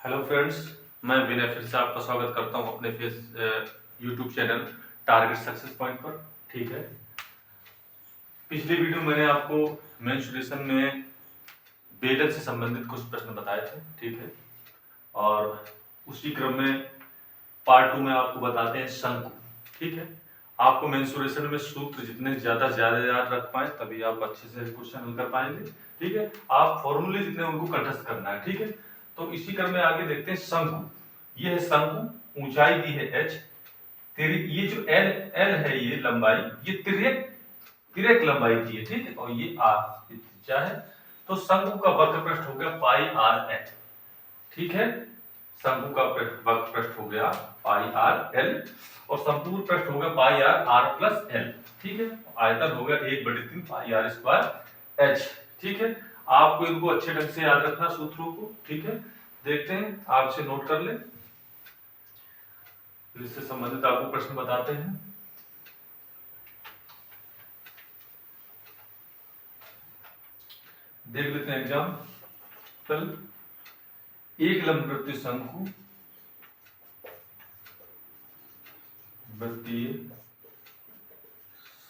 Hello friends, मैं विनय फिर से आपका स्वागत करता हूं अपने YouTube channel target success point पर। ठीक है, पिछली वीडियो मैंने आपको मेंस्ट्रुएशन में बेलन से संबंधित कुछ प्रश्न बताए थे। ठीक है, और उसी क्रम में पार्ट 2 में आपको बताते हैं शंकु। ठीक है, आपको मेंस्ट्रुएशन में सूत्र जितने ज्यादा याद रख पाए तभी आप अच्छे से क्वेश्चन हल कर पाएंगे। ठीक है, आप फॉर्मूले जितने उनको कंठस्थ करना है। ठीक है, तो इसी क्रम में आगे देखते हैं शंकु। ये है शंकु, ऊंचाई दी है h, ये जो l है, ये लंबाई, ये तिर्यक लंबाई दी है। ठीक है, और ये r त्रिज्या है। तो शंकु का वक्र पृष्ठ हो गया पाई आर एल। ठीक है, शंकु का वक्र पृष्ठ हो गया पाई आर एल और संपूर्ण पृष्ठ हो गया पाई आर आर प्लस एल। ठीक है, आयतन हो गया 1/3 पाई आर स्क्वायर एच। ठीक है, आपको इनको अच्छे ढंग से याद रखना सूत्रों को। ठीक है, देखते हैं, आपसे नोट कर ले, इससे संबंधित आपको प्रश्न बताते हैं। देख लेते हैं एग्जाम्पल। एक लंब वृत्तीय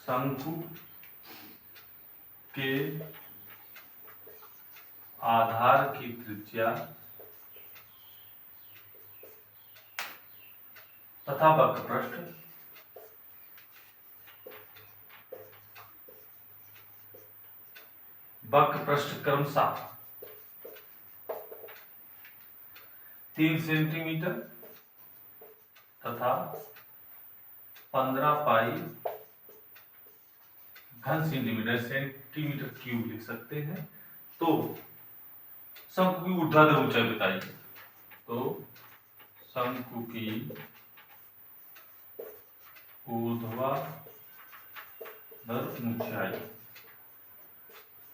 शंकु के आधार की त्रिज्या तथा वक्र पृष्ठ क्रमशः 3 सेंटीमीटर तथा 15 पाई घन सेंटीमीटर क्यूब लिख सकते हैं। तो शंकु की ऊर्ध्वाधर ऊंचाई बताइए। तो शंकु की ऊर्ध्वाधर ऊंचाई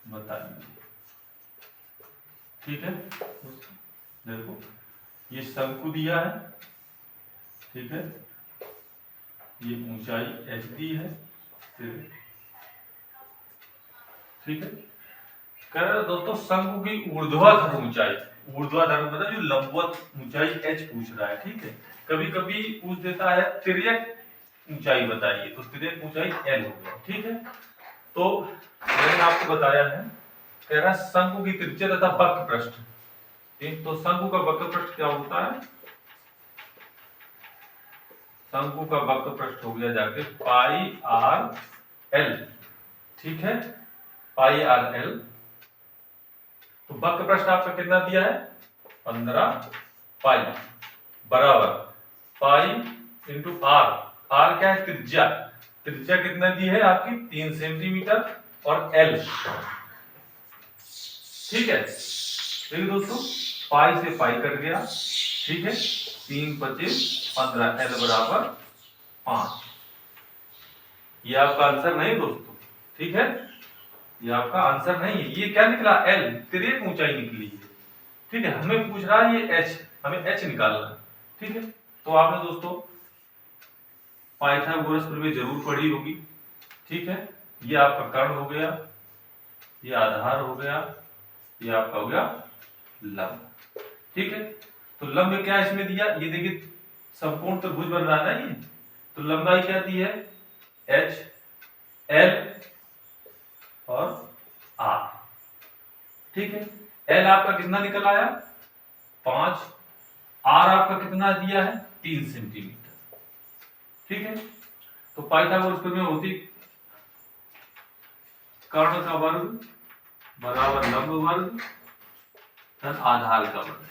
बताइए। ठीक है, देखो ये शंकु दिया है। ठीक है, ये ऊंचाई h दी है। ठीक है, कह रहा दोस्तों शंकु की ऊर्ध्वाधर ऊंचाई, ऊर्ध्वाधर मतलब जो लंबवत ऊंचाई h पूछ रहा है। ठीक है, कभी कभी पूछ देता है तिर्यक ऊंचाई बताइए, तो तिर्यक ऊंचाई l हो गया। ठीक है, तो मैंने आपको बताया है, कह रहा शंकु की त्रिज्या तथा वक्र पृष्ठ। तो शंकु का वक्र पृष्ठ क्या होता है? शंकु का वक्र पृष्ठ हो गया जाके पाई आर एल। ठीक है, पाई आर एल। तो वक्र पृष्ठ आपका कितना दिया है? 15 पाई बराबर पाई इंटू आर। आर क्या है? त्रिज्या। त्रिज्या कितना दी है आपकी? 3 सेंटीमीटर और एल। ठीक है, देखिए दोस्तों, पाई से पाई कट गया। ठीक है, 3 25 15, एल बराबर 5। ये आपका आंसर नहीं दोस्तों। ठीक है, ये आपका आंसर नहीं है। ये क्या निकला? एल, तिर्यक ऊंचाई निकली है। ठीक है, हमें पूछ रहा है ये एच, हमें एच निकालना है। ठीक है, तो आपने दोस्तों पाइथागोरस प्रमेय जरूर पढ़ी होगी। ठीक है, ये आपका कर्ण हो गया, ये आधार हो गया, ये आपका हो गया लंब। ठीक है, तो लंब क्या इसमें दिया? ये देखिए संपूर्ण त्रिभुज बन रहा है ना ये, तो लंबाई क्या दी है? एच, एल और आर। ठीक है, एल आपका कितना निकल आया? 5। आर आपका कितना दिया है? 3 सेंटीमीटर। ठीक है, तो पाइथागोरस प्रमेय होती कर्ण का वर्ग बराबर लंब वर्ग धन आधार का वर्ग।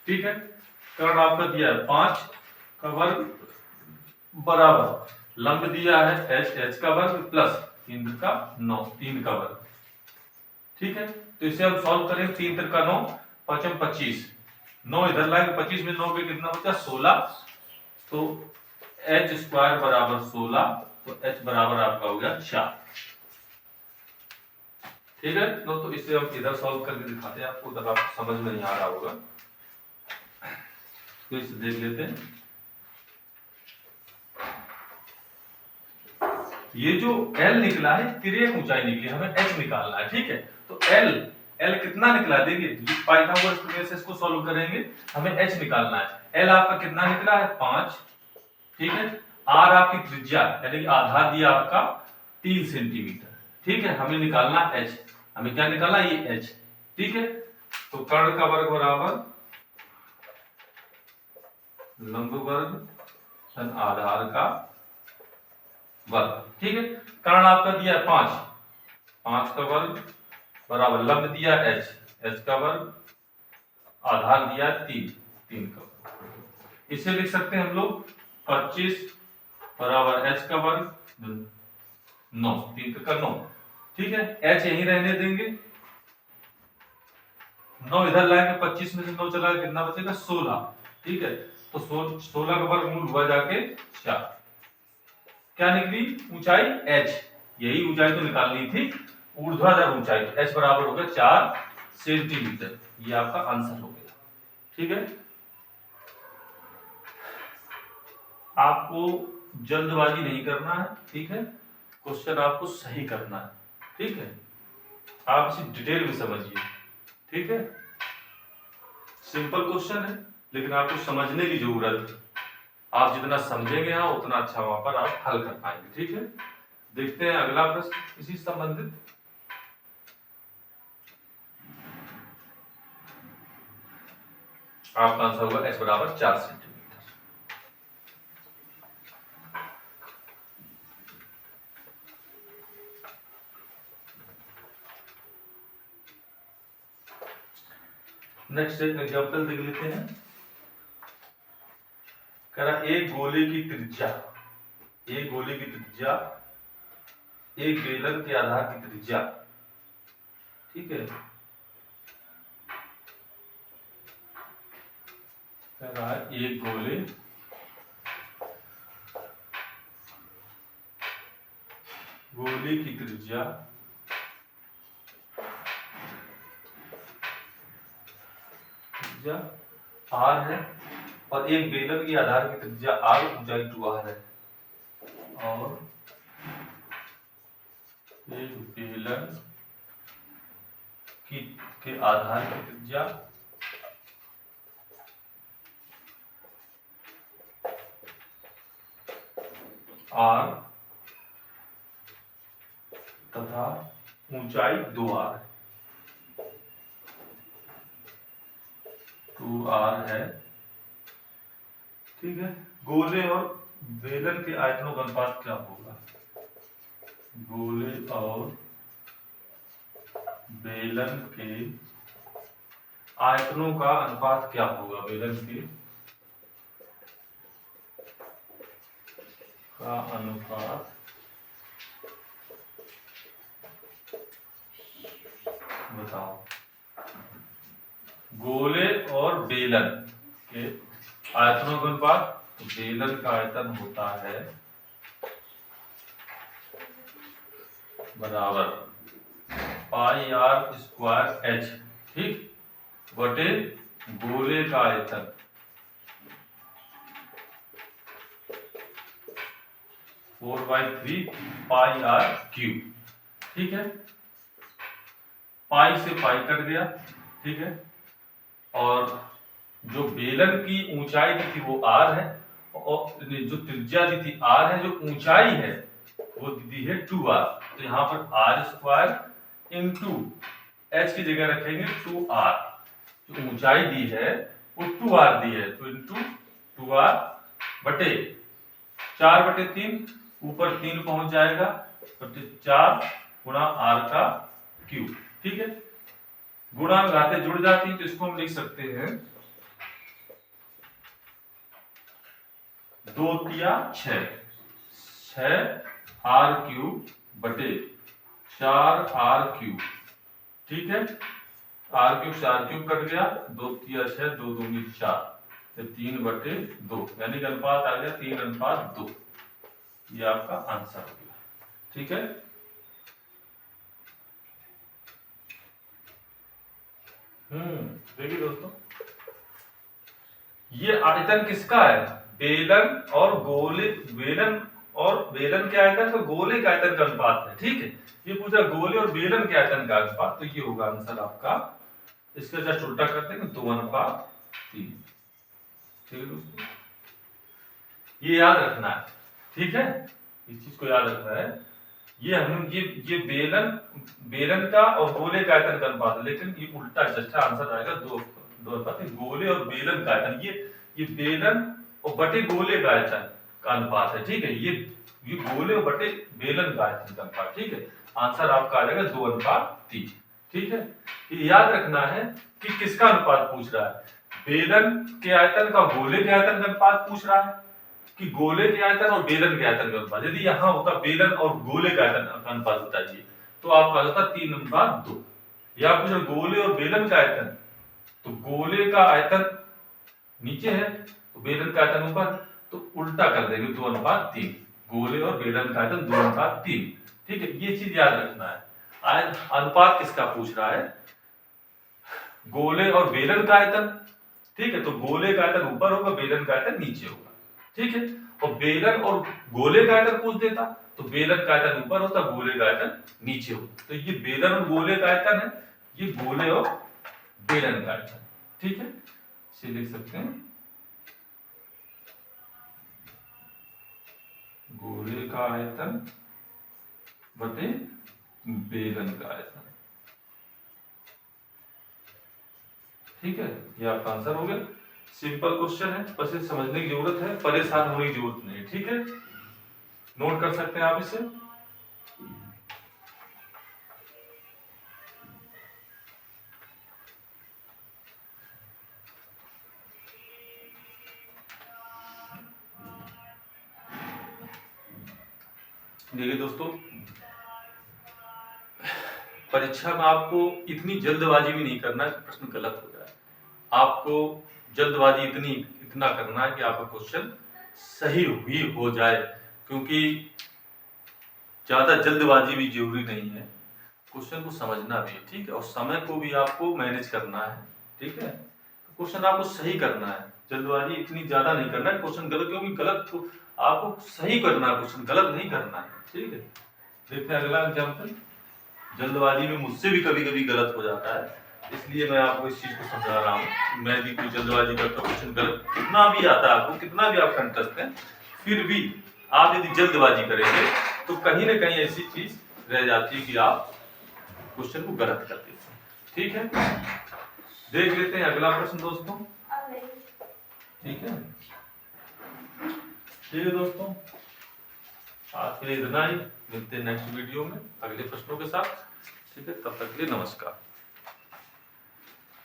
ठीक है, कर्ण आपका दिया है 5 का वर्ग बराबर लंब दिया है एच, एच का वर्ग प्लस 3 का 9, 3 का वर्ग। ठीक है, तो इसे हम सॉल्व करें। 3 3 का 9, 5 25, 9 इधर लाएंगे, 25 में 9 पे कितना बचा? 16। तो h स्क्वायर बराबर 16, तो h बराबर आपका हो गया 4। ठीक है दोस्तों, इसे हम इधर सॉल्व करके दिखाते हैं आपको, उधर आपको समझ में नहीं आ रहा होगा, तो इसे देख लेते हैं। ये जो L निकला है तिर्यक ऊंचाई निकली, हमें H निकालना है। ठीक है, तो L एल कितना निकला देखिए, पाइथागोरस प्रमेय से इसको सॉल्व करेंगे, हमें एच निकालना है। एल आपका कितना निकला है 5, ठीक है। आर आपकी त्रिज्या यानी कि आधार दिया आपका 3 सेंटीमीटर, ठीक है। हमें निकालना एच, हमें क्या निकालना ये एच, ठीक है। तो कर्ण का वर्ग बराबर लंब वर्ग आधार का वर्ग, ठीक है। कर्ण आपका दिया 5, 5 का वर्ग बराबर लंब दिया एच, एच का वर्ग आधार दिया 3, 3 का वर्ग। इसे लिख सकते हैं हम लोग 25 बराबर एच का वर्ग 9, 3 का 9, ठीक है। एच यहीं रहने देंगे, 9 इधर लाएंगे, 25 में से 9 चला कितना बचेगा 16, ठीक है। तो 16 का वर्गमूल हुआ जाके 4, क्या निकली ऊंचाई h, यही ऊंचाई तो निकालनी थी, ऊर्ध्वाधर ऊंचाई, तो h बराबर हो गया 4 सेंटीमीटर, ये आपका आंसर हो गया, ठीक है। आपको जल्दबाजी नहीं करना है, ठीक है। क्वेश्चन आपको सही करना है, ठीक है। आप इसे डिटेल में समझिए, ठीक है। सिंपल क्वेश्चन है लेकिन आपको समझने की जरूरत है, आप जितना समझेंगे यहाँ उतना अच्छा वहां पर आप हल कर पाएंगे, ठीक है। देखते हैं अगला प्रश्न इसी से संबंधित। आपका आंसर होगा h बराबर 4 सेंटीमीटर। नेक्स्ट एक एग्जांपल देख लेते हैं। कह रहा एक गोले की त्रिज्या, एक गोले की त्रिज्या एक बेलन के आधार की त्रिज्या, ठीक है। कह रहा है एक गोले की त्रिज्या r है और एक बेलन की आधार की त्रिज्या r, ऊंचाई 2r है, और एक बेलन के आधार की त्रिज्या r तथा ऊंचाई 2r, 2r है, ठीक है। गोले और बेलन के आयतनों का अनुपात क्या होगा? गोले और बेलन के आयतनों का अनुपात क्या होगा? बेलन के का अनुपात बताओ। गोले और बेलन के आयतनों का अनुपात, तो बेलन का आयतन होता है बराबर पाई आर स्क्वायर एच, ठीक, बटे गोले का आयतन 4/3 पाई आर क्यूब, ठीक है। पाई से पाई कट गया, ठीक है। और जो बेलन की ऊंचाई दी थी वो r है, और जो त्रिज्या दी थी r है, जो ऊंचाई है वो दी है 2r, तो यहाँ पर r स्क्वायर इंटू h की जगह रखेंगे 2r, जो ऊंचाई दी है वो 2r दी है, तो इंटू 2r बटे 4/3, ऊपर 3 पहुंच जाएगा, बटे 4 गुणा r का क्यूब, ठीक है। गुणा में घातें जुड़ जाती हैं, तो इसको हम लिख सकते हैं 2 तिया 6, 6r क्यूब बटे 4r क्यूब, ठीक है। r क्यूब 4 क्यूब कट गया, 2 तिया 6, 2 दूनी 4, 3/2, यानी कि अनुपात आ गया 3:2, ये आपका आंसर हो गया, ठीक है। देखिए दोस्तों, ये आयतन किसका है? बेलन और गोले, बेलन और बेलन के आयतन का गोले के आयतन का अनुपात है। है। ठीक है, ये पूछा गोले और बेलन के आयतन का अनुपात, तो ये होगा आंसर आपका, इसका जस्ट उल्टा करते हैं 2:3। ठीक है दोस्तों, ये याद रखना है। ठीक है, इस चीज को याद रखना है। ये हम ये बेलन का और गोले का आयतन का अनुपात है, लेकिन ये उल्टा जस्ट आंसर आएगा 2:3। गोले और बेलन का आयतन, ये बेलन और बटे गोले का आयतन का अनुपात है। ठीक है, ये गोले और बटे बेलन का आयतन का अनुपात। ठीक है, आंसर आपका आ जाएगा 2:3। ठीक है, ये याद रखना है कि किसका अनुपात पूछ रहा है, बेलन के आयतन का गोले के आयतन का अनुपात पूछ रहा है कि गोले के आयतन और बेलन के आयतन का अनुपात। यदि यहाँ होता बेलन और गोले का आयतन का अनुपात बताइए तो आपका होता 3:2। या पूछो गोले और बेलन का आयतन, तो गोले का आयतन नीचे है तो बेलन का आयतन ऊपर, तो उल्टा कर देंगे 2:3। गोले और बेलन का आयतन 2:3। ठीक है, ये चीज याद रखना है। अनुपात किसका पूछ रहा है, गोले और बेलन का आयतन। ठीक है, तो गोले का आयतन ऊपर होगा, बेलन का आयतन नीचे होगा। ठीक है, और बेलन और गोले का आयतन पूछ देता तो बेलन का आयतन ऊपर होता, गोले का आयतन नीचे होता। तो ये बेलन और गोले का आयतन है, ये गोले और बेलन का आयतन। ठीक है, इसे लिख सकते हैं गोले का आयतन बटे बेलन का आयतन। ठीक है, ये आपका आंसर हो गया। सिंपल क्वेश्चन है, बस इसे समझने की जरूरत है, परेशान होने की जरूरत नहीं। ठीक है, नोट कर सकते हैं आप इसे। देखिए दोस्तों, परीक्षा में आपको इतनी जल्दबाजी भी नहीं करना है कि प्रश्न गलत हो जाए। आपको जल्दबाजी इतना करना है कि आपका क्वेश्चन सही ही हो जाए, क्योंकि ज्यादा जल्दबाजी भी जरूरी नहीं है, क्वेश्चन को समझना भी। ठीक है, और समय को भी आपको मैनेज करना है। ठीक है, तो क्वेश्चन आपको सही करना है, जल्दबाजी इतनी ज्यादा नहीं करना है क्वेश्चन गलत, क्योंकि गलत को आपको सही करना है, क्वेश्चन गलत नहीं करना है। ठीक है, देखते हैं अगला एग्जाम्पल। जल्दबाजी में मुझसे भी कभी कभी गलत हो जाता है, इसलिए मैं आपको इस चीज को समझा रहा हूँ। मैं भी कोई जल्दबाजी करता हूँ, क्वेश्चन गलत कितना भी आता है आपको, कितना भी आपका इंटरेस्ट है, फिर भी आप यदि जल्दबाजी करेंगे तो कहीं ना कहीं ऐसी चीज रह जाती है कि आप क्वेश्चन को गलत कर देते हैं। ठीक है, देख लेते हैं अगला प्रश्न दोस्तों। ठीक है, ठीक है दोस्तों, आज के लिए इतना ही। मिलते हैं नेक्स्ट वीडियो में अगले प्रश्नों के साथ। ठीक है, तब तक के लिए नमस्कार।